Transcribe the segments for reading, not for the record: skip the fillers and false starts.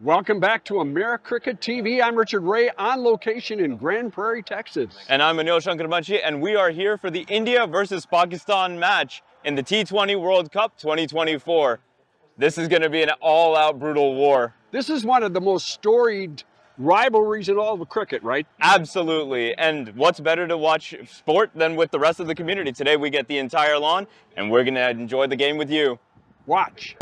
Welcome back to AmeriCricket TV. I'm Richard Ray on location in Grand Prairie, Texas. And I'm Anil Shankarmanchi, and we are here for the India versus Pakistan match in the T20 World Cup 2024. This is going to be an all-out brutal war. This is one of the most storied rivalries in all of cricket, right? Absolutely. And what's better to watch sport than with the rest of the community? Today we get the entire lawn, and we're going to enjoy the game with you. Watch.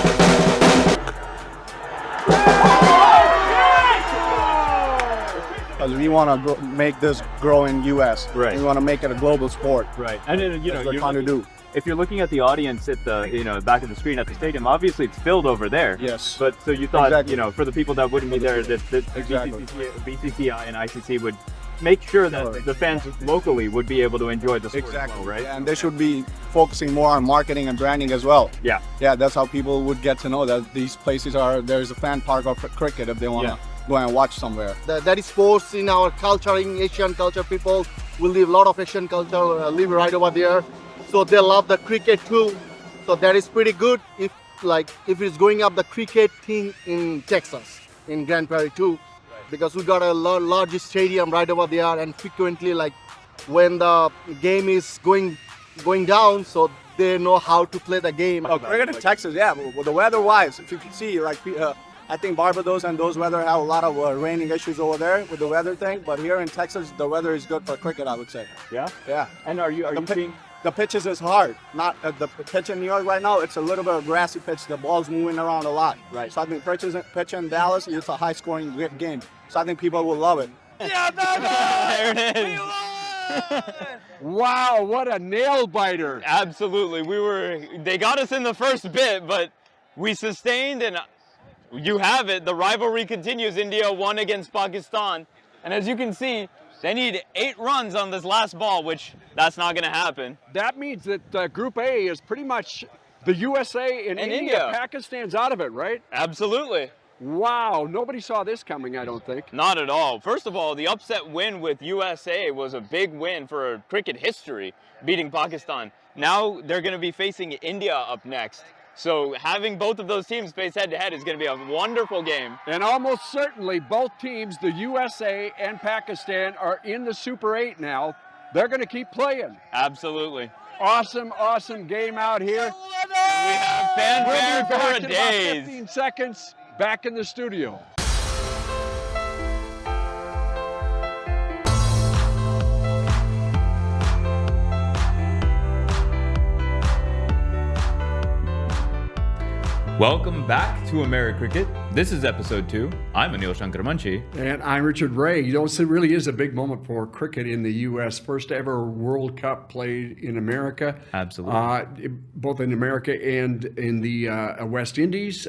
Because we want to make this grow in U.S. Right. We want to make it a global sport. Right. And you know, what we're trying to do. If you're looking at the audience at the back of the screen at the stadium, obviously it's filled over there. Yes. But so you thought, Exactly. For the people that wouldn't be there, that Exactly. BCCI and ICC would make sure that the fans locally would be able to enjoy the sport as well, right? And they should be focusing more on marketing and branding as well. Yeah. Yeah, that's how people would get to know that these places there's a fan park of cricket if they want to go and watch somewhere. That is sports in our culture, in Asian culture. People will live a lot of Asian culture, live right over there. So they love the cricket too. So that is pretty good if it's going up the cricket thing in Texas, in Grand Prairie too. Because we got a large stadium right over there, and frequently when the game is going down, so they know how to play the game. Oh, cricket in Texas, yeah. Well, the weather-wise, if you can see, I think Barbados and those weather have a lot of raining issues over there with the weather thing. But here in Texas, the weather is good for cricket, I would say. Yeah. Yeah. And are you seeing? The pitches is hard. Not the pitch in New York right now. It's a little bit of grassy pitch. The ball's moving around a lot. Right. So I think pitch in Dallas, it's a high-scoring game. So I think people will love it. Yeah, there it is. Wow, what a nail biter. Absolutely. They got us in the first bit, but we sustained, and you have it. The rivalry continues. India won against Pakistan. And as you can see, they need 8 runs on this last ball, which that's not going to happen. That means that Group A is pretty much the USA and India. Pakistan's out of it, right? Absolutely. Wow, nobody saw this coming, I don't think. Not at all. First of all, the upset win with USA was a big win for cricket history, beating Pakistan. Now they're going to be facing India up next. So having both of those teams face head-to-head is going to be a wonderful game. And almost certainly both teams, the USA and Pakistan, are in the Super 8 now. They're going to keep playing. Absolutely. Awesome, awesome game out here. We have fanfare We'll be back for in days. about 15 seconds, back in the studio. Welcome back to AmeriCricket. This is episode 2. I'm Anil Shankarmanchi. And I'm Richard Ray. It really is a big moment for cricket in the U.S. First ever World Cup played in America. Absolutely. Both in America and in the West Indies.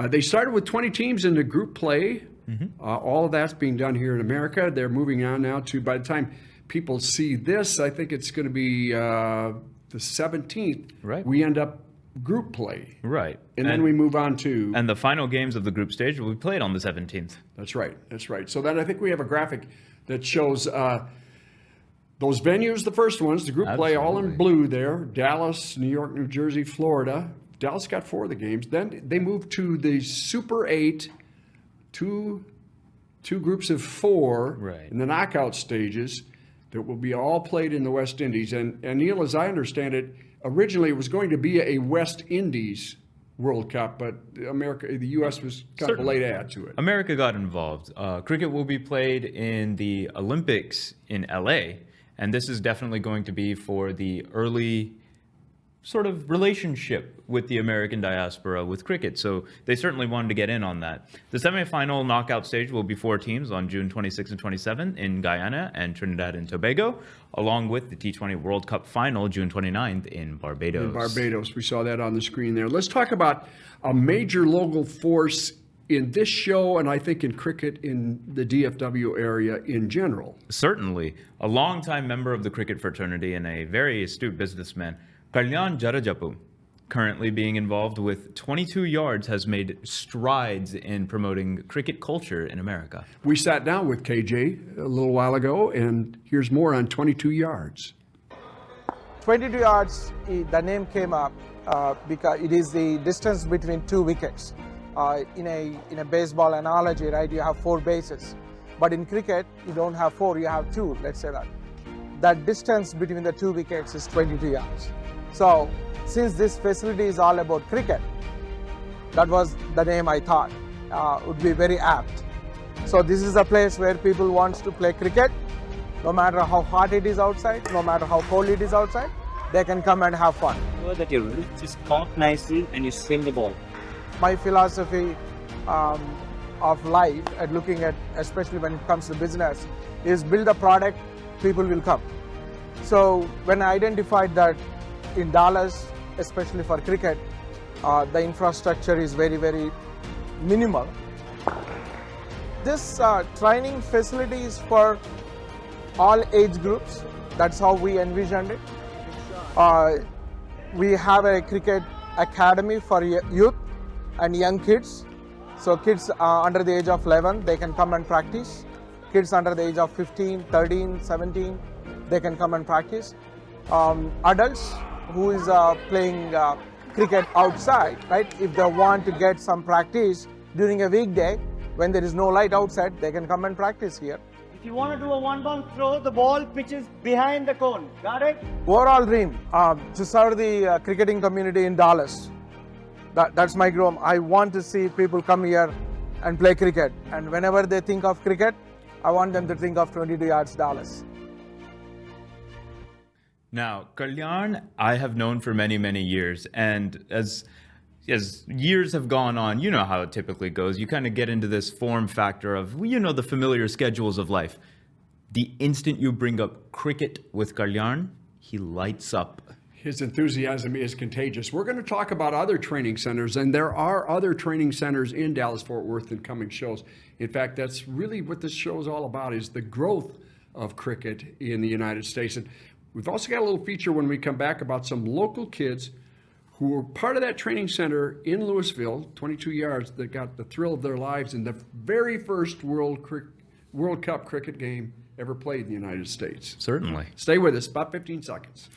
They started with 20 teams in the group play. Mm-hmm. All of that's being done here in America. They're moving on now to, by the time people see this, I think it's going to be the 17th. Right. We end up group play. Right. And then we move on to... And the final games of the group stage will be played on the 17th. That's right. That's right. So then I think we have a graphic that shows those venues, the first ones, the group play, all in blue there. Dallas, New York, New Jersey, Florida. Dallas got 4 of the games. Then they moved to the Super 8, two groups of 4 right. in the knockout stages that will be all played in the West Indies. And Neil, as I understand it, originally it was going to be a West Indies World Cup, but the U.S. was kind of a late add to it. America got involved. Cricket will be played in the Olympics in L.A., and this is definitely going to be for the early sort of relationship with the American diaspora with cricket. So they certainly wanted to get in on that. The semifinal knockout stage will be 4 teams on June 26 and 27 in Guyana and Trinidad and Tobago, along with the T20 World Cup final June 29th in Barbados. In Barbados, we saw that on the screen there. Let's talk about a major local force in this show, and I think in cricket in the DFW area in general. Certainly. A longtime member of the cricket fraternity and a very astute businessman, Kalyan Jarajapu, currently being involved with 22 Yards, has made strides in promoting cricket culture in America. We sat down with KJ a little while ago, and here's more on 22 Yards. 22 yards, the name came up because it is the distance between 2 wickets. in a baseball analogy, right? You have 4 bases, but in cricket you don't have 4, you have 2. Let's say that distance between the 2 wickets is 22 yards. So since this facility is all about cricket, that was the name I thought would be very apt. So this is a place where people want to play cricket, no matter how hot it is outside, no matter how cold it is outside, they can come and have fun. That your roots is caught nicely and you swing the ball. My philosophy of life and looking at, especially when it comes to business, is build a product, people will come. So when I identified that in Dallas, especially for cricket, the infrastructure is very, very minimal. This training facility is for all age groups. That's how we envisioned it. We have a cricket academy for youth and young kids. So kids under the age of 11, they can come and practice. Kids under the age of 15, 13, 17, they can come and practice. Adults who is playing cricket outside, right? If they want to get some practice during a weekday, when there is no light outside, they can come and practice here. If you want to do a one-bounce throw, the ball pitches behind the cone. Got it? Overall dream to serve the cricketing community in Dallas. That's my dream. I want to see people come here and play cricket. And whenever they think of cricket, I want them to think of 22 yards Dallas. Now, Kalyan, I have known for many, many years, and as years have gone on, you know how it typically goes. You kind of get into this form factor of, the familiar schedules of life. The instant you bring up cricket with Kalyan, he lights up. His enthusiasm is contagious. We're going to talk about other training centers, and there are other training centers in Dallas-Fort Worth in coming shows. In fact, that's really what this show is all about, is the growth of cricket in the United States. And we've also got a little feature when we come back about some local kids who were part of that training center in Louisville, 22 yards, that got the thrill of their lives in the very first World Cup cricket game ever played in the United States. Certainly. Stay with us, about 15 seconds.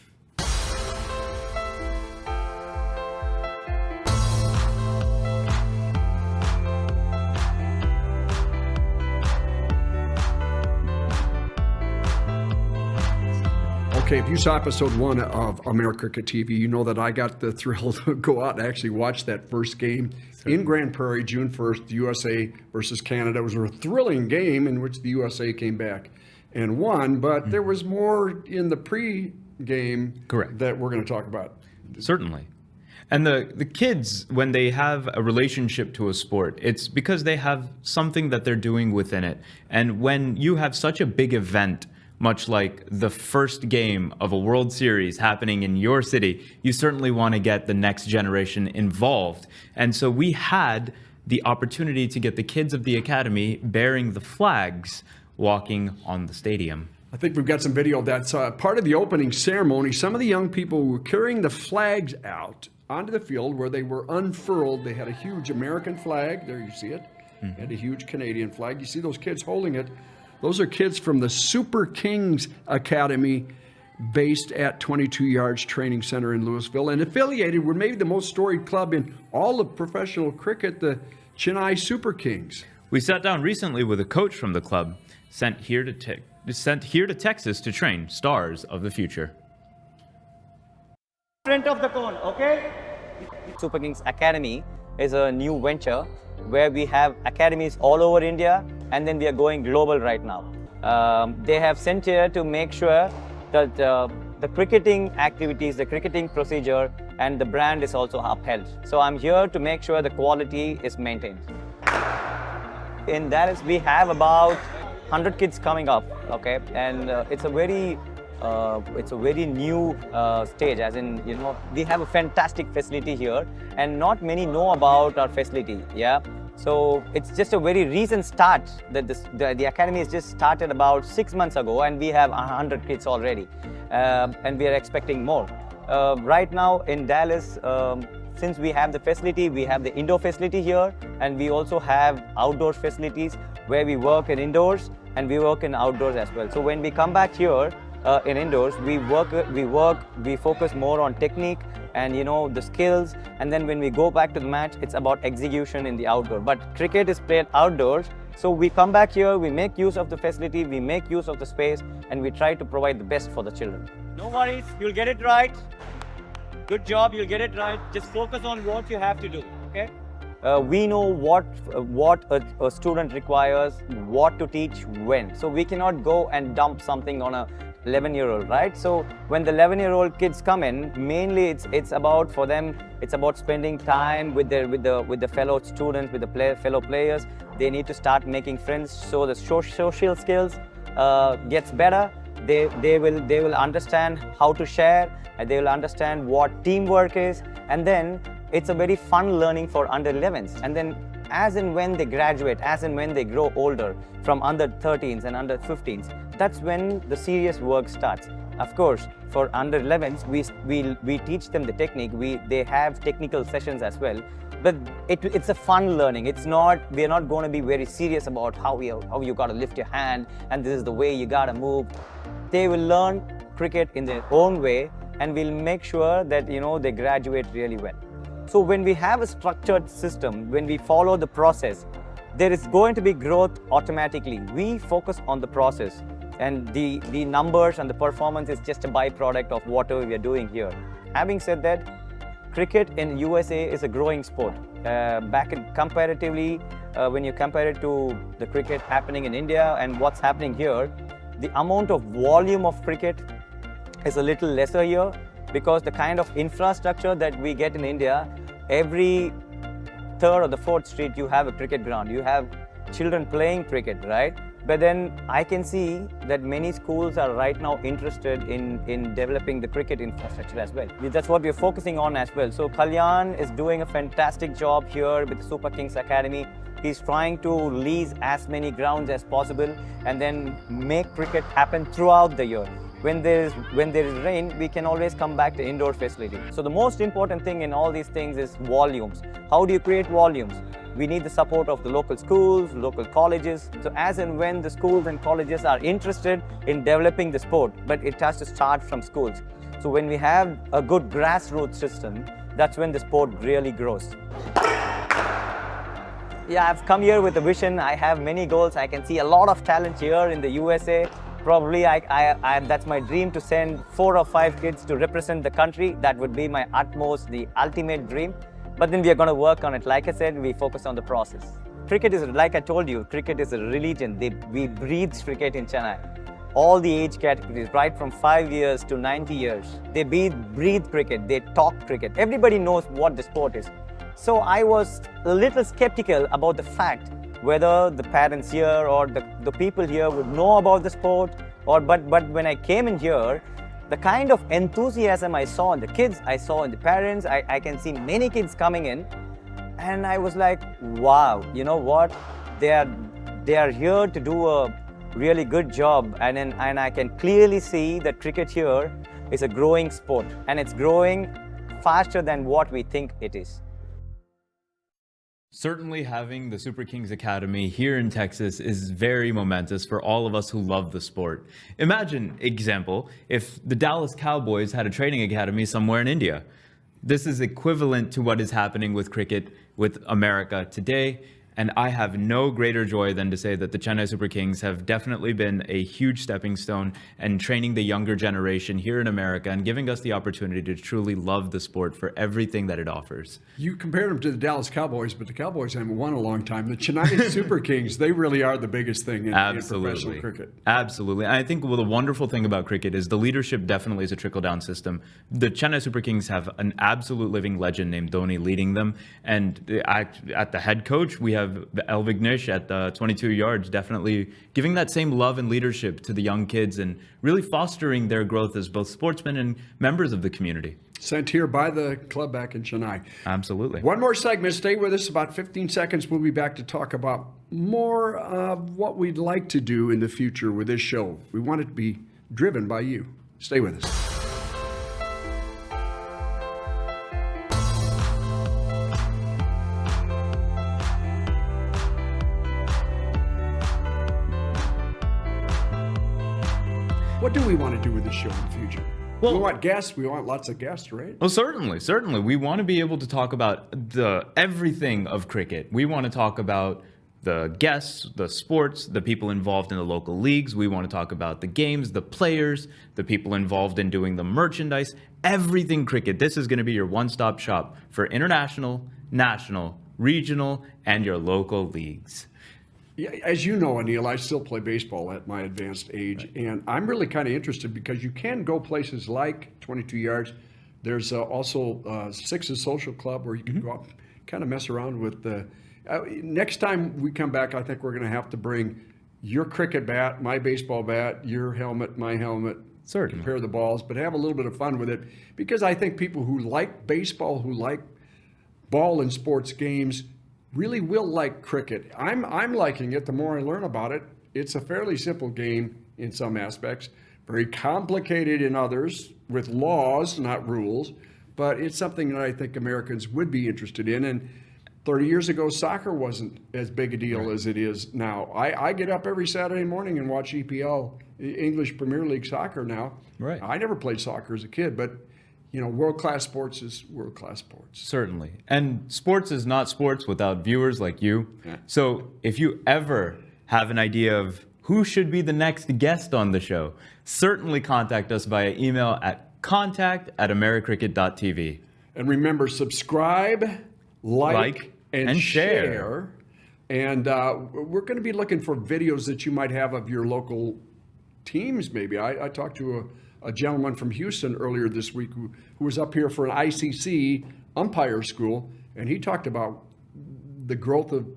Okay, if you saw episode 1 of AmeriCricket TV, you know that I got the thrill to go out and actually watch that first game in Grand Prairie, June 1st, the USA versus Canada. It was a thrilling game in which the USA came back and won, but there was more in the pre-game that we're going to talk about. Certainly. And the kids, when they have a relationship to a sport, it's because they have something that they're doing within it. And when you have such a big event, much like the first game of a World Series happening in your city, you certainly want to get the next generation involved. And so we had the opportunity to get the kids of the academy bearing the flags walking on the stadium. I think we've got some video of that. Part of the opening ceremony, some of the young people were carrying the flags out onto the field where they were unfurled. They had a huge American flag. There you see it. And a huge Canadian flag. You see those kids holding it. Those are kids from the SuperKings Academy based at 22 Yards Training Center in Louisville and affiliated with maybe the most storied club in all of professional cricket, the Chennai SuperKings. We sat down recently with a coach from the club sent here to Texas to train stars of the future. Front of the cone, okay? SuperKings Academy is a new venture where we have academies all over India, and then we are going global right now. They have sent here to make sure that the cricketing activities, the cricketing procedure, and the brand is also upheld. So I'm here to make sure the quality is maintained. In Dallas, we have about 100 kids coming up, okay? And it's a very new stage, as in, we have a fantastic facility here, and not many know about our facility, yeah? So it's just a very recent start. The academy has just started about 6 months ago, and we have 100 kids already, and we are expecting more. Right now in Dallas, since we have the facility, we have the indoor facility here, and we also have outdoor facilities where we work in indoors and we work in outdoors as well. So when we come back here, in indoors, we focus more on technique, and the skills, and then when we go back to the match, it's about execution in the outdoor. But cricket is played outdoors, so we come back here, we make use of the facility, we make use of the space, and we try to provide the best for the children. No worries, you'll get it right. Good job, you'll get it right. Just focus on what you have to do, okay? We know what a student requires, what to teach when. So we cannot go and dump something on a 11-year-old, right? So when the 11-year-old kids come in, mainly it's about, for them, it's about spending time with the fellow students, with the fellow players. They need to start making friends, so the social skills gets better. They will understand how to share, and they will understand what teamwork is, and then it's a very fun learning for under 11s. And then as and when they graduate, as and when they grow older from under 13s and under 15s, that's when the serious work starts. Of course, for under 11s, we teach them the technique. They have technical sessions as well, but it's a fun learning. We're not going to be very serious about how you got to lift your hand and this is the way you got to move. They will learn cricket in their own way, and we'll make sure that they graduate really well. So when we have a structured system, when we follow the process, there is going to be growth automatically. We focus on the process, and the numbers and the performance is just a byproduct of whatever we are doing here. Having said that, cricket in USA is a growing sport. Comparatively, when you compare it to the cricket happening in India and what's happening here, the amount of volume of cricket is a little lesser here, because the kind of infrastructure that we get in India, every third or the fourth street you have a cricket ground, you have children playing cricket, right? But then I can see that many schools are right now interested in developing the cricket infrastructure as well. That's what we're focusing on as well. So Kalyan is doing a fantastic job here with the SuperKings Academy. He's trying to lease as many grounds as possible and then make cricket happen throughout the year. When there is rain, we can always come back to indoor facility. So the most important thing in all these things is volumes. How do you create volumes? We need the support of the local schools, local colleges. So as and when the schools and colleges are interested in developing the sport, but it has to start from schools. So when we have a good grassroots system, that's when the sport really grows. Yeah, I've come here with a vision. I have many goals. I can see a lot of talent here in the USA. Probably that's my dream, to send 4 or 5 kids to represent the country. That would be my utmost, the ultimate dream. But then we are going to work on it. Like I said, we focus on the process. Cricket is, like I told you, cricket is a religion. We breathe cricket in Chennai. All the age categories, right from 5 years to 90 years, they breathe cricket, they talk cricket. Everybody knows what the sport is. So I was a little skeptical about the fact whether the parents here or the people here would know about the sport, but when I came in here, the kind of enthusiasm I saw in the kids, I saw in the parents, I can see many kids coming in, and I was like, wow, you know what? They are here to do a really good job, and I can clearly see that cricket here is a growing sport, and it's growing faster than what we think it is. Certainly having the SuperKings Academy here in Texas is very momentous for all of us who love the sport. Imagine, example, if the Dallas Cowboys had a training academy somewhere in India. This is equivalent to what is happening with cricket with America today. And I have no greater joy than to say that the Chennai SuperKings have definitely been a huge stepping stone and training the younger generation here in America and giving us the opportunity to truly love the sport for everything that it offers. You compared them to the Dallas Cowboys, but the Cowboys haven't won a long time. The Chennai SuperKings, they really are the biggest thing in professional cricket. Absolutely. And I think the wonderful thing about cricket is the leadership definitely is a trickle-down system. The Chennai SuperKings have an absolute living legend named Dhoni leading them. And at the head coach, we have El Vignesh at the 22 yards, definitely giving that same love and leadership to the young kids and really fostering their growth as both sportsmen and members of the community. Sent here by the club back in Chennai. Absolutely. One more segment. Stay with us about 15 seconds. We'll be back to talk about more of what we'd like to do in the future with this show. We want it to be driven by you. Stay with us. What do we want to do with this show in the future? we want guests. We want lots of guests, right? Well, certainly. We want to be able to talk about everything of cricket. We want to talk about the guests, the sports, the people involved in the local leagues. We want to talk about the games, the players, the people involved in doing the merchandise, everything cricket. This is going to be your one-stop shop for international, national, regional, and your local leagues. Yeah, as you know, Anil, I still play baseball at my advanced age, and I'm really kind of interested because you can go places like 22 Yards. There's also Six's Social Club where you can go up, kind of mess around with the. Next time we come back, I think we're going to have to bring your cricket bat, my baseball bat, your helmet, my helmet. Certainly. Compare the balls, but have a little bit of fun with it because I think people who like baseball, who like ball and sports games, really will like cricket. I'm liking it. The more I learn about it, it's a fairly simple game in some aspects, very complicated in others with laws, not rules, but it's something that I think Americans would be interested in. And 30 years ago, soccer wasn't as big a deal as it is now. I get up every Saturday morning and watch EPL, English Premier League soccer now. Right. I never played soccer as a kid, but world-class sports is world-class sports. Certainly. And sports is not sports without viewers like you. Yeah. So if you ever have an idea of who should be the next guest on the show, certainly contact us via email at contact@americricket.tv. And remember, subscribe, like and share. And we're going to be looking for videos that you might have of your local teams, maybe. I talked to a gentleman from Houston earlier this week who was up here for an ICC umpire school, and he talked about the growth of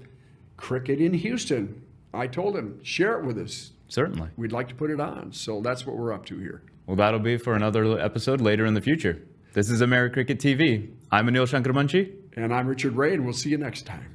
cricket in Houston. I told him, share it with us. Certainly. We'd like to put it on. So that's what we're up to here. Well, that'll be for another episode later in the future. This is AmeriCricket TV. I'm Anil Shankarmanchi. And I'm Richard Ray, and we'll see you next time.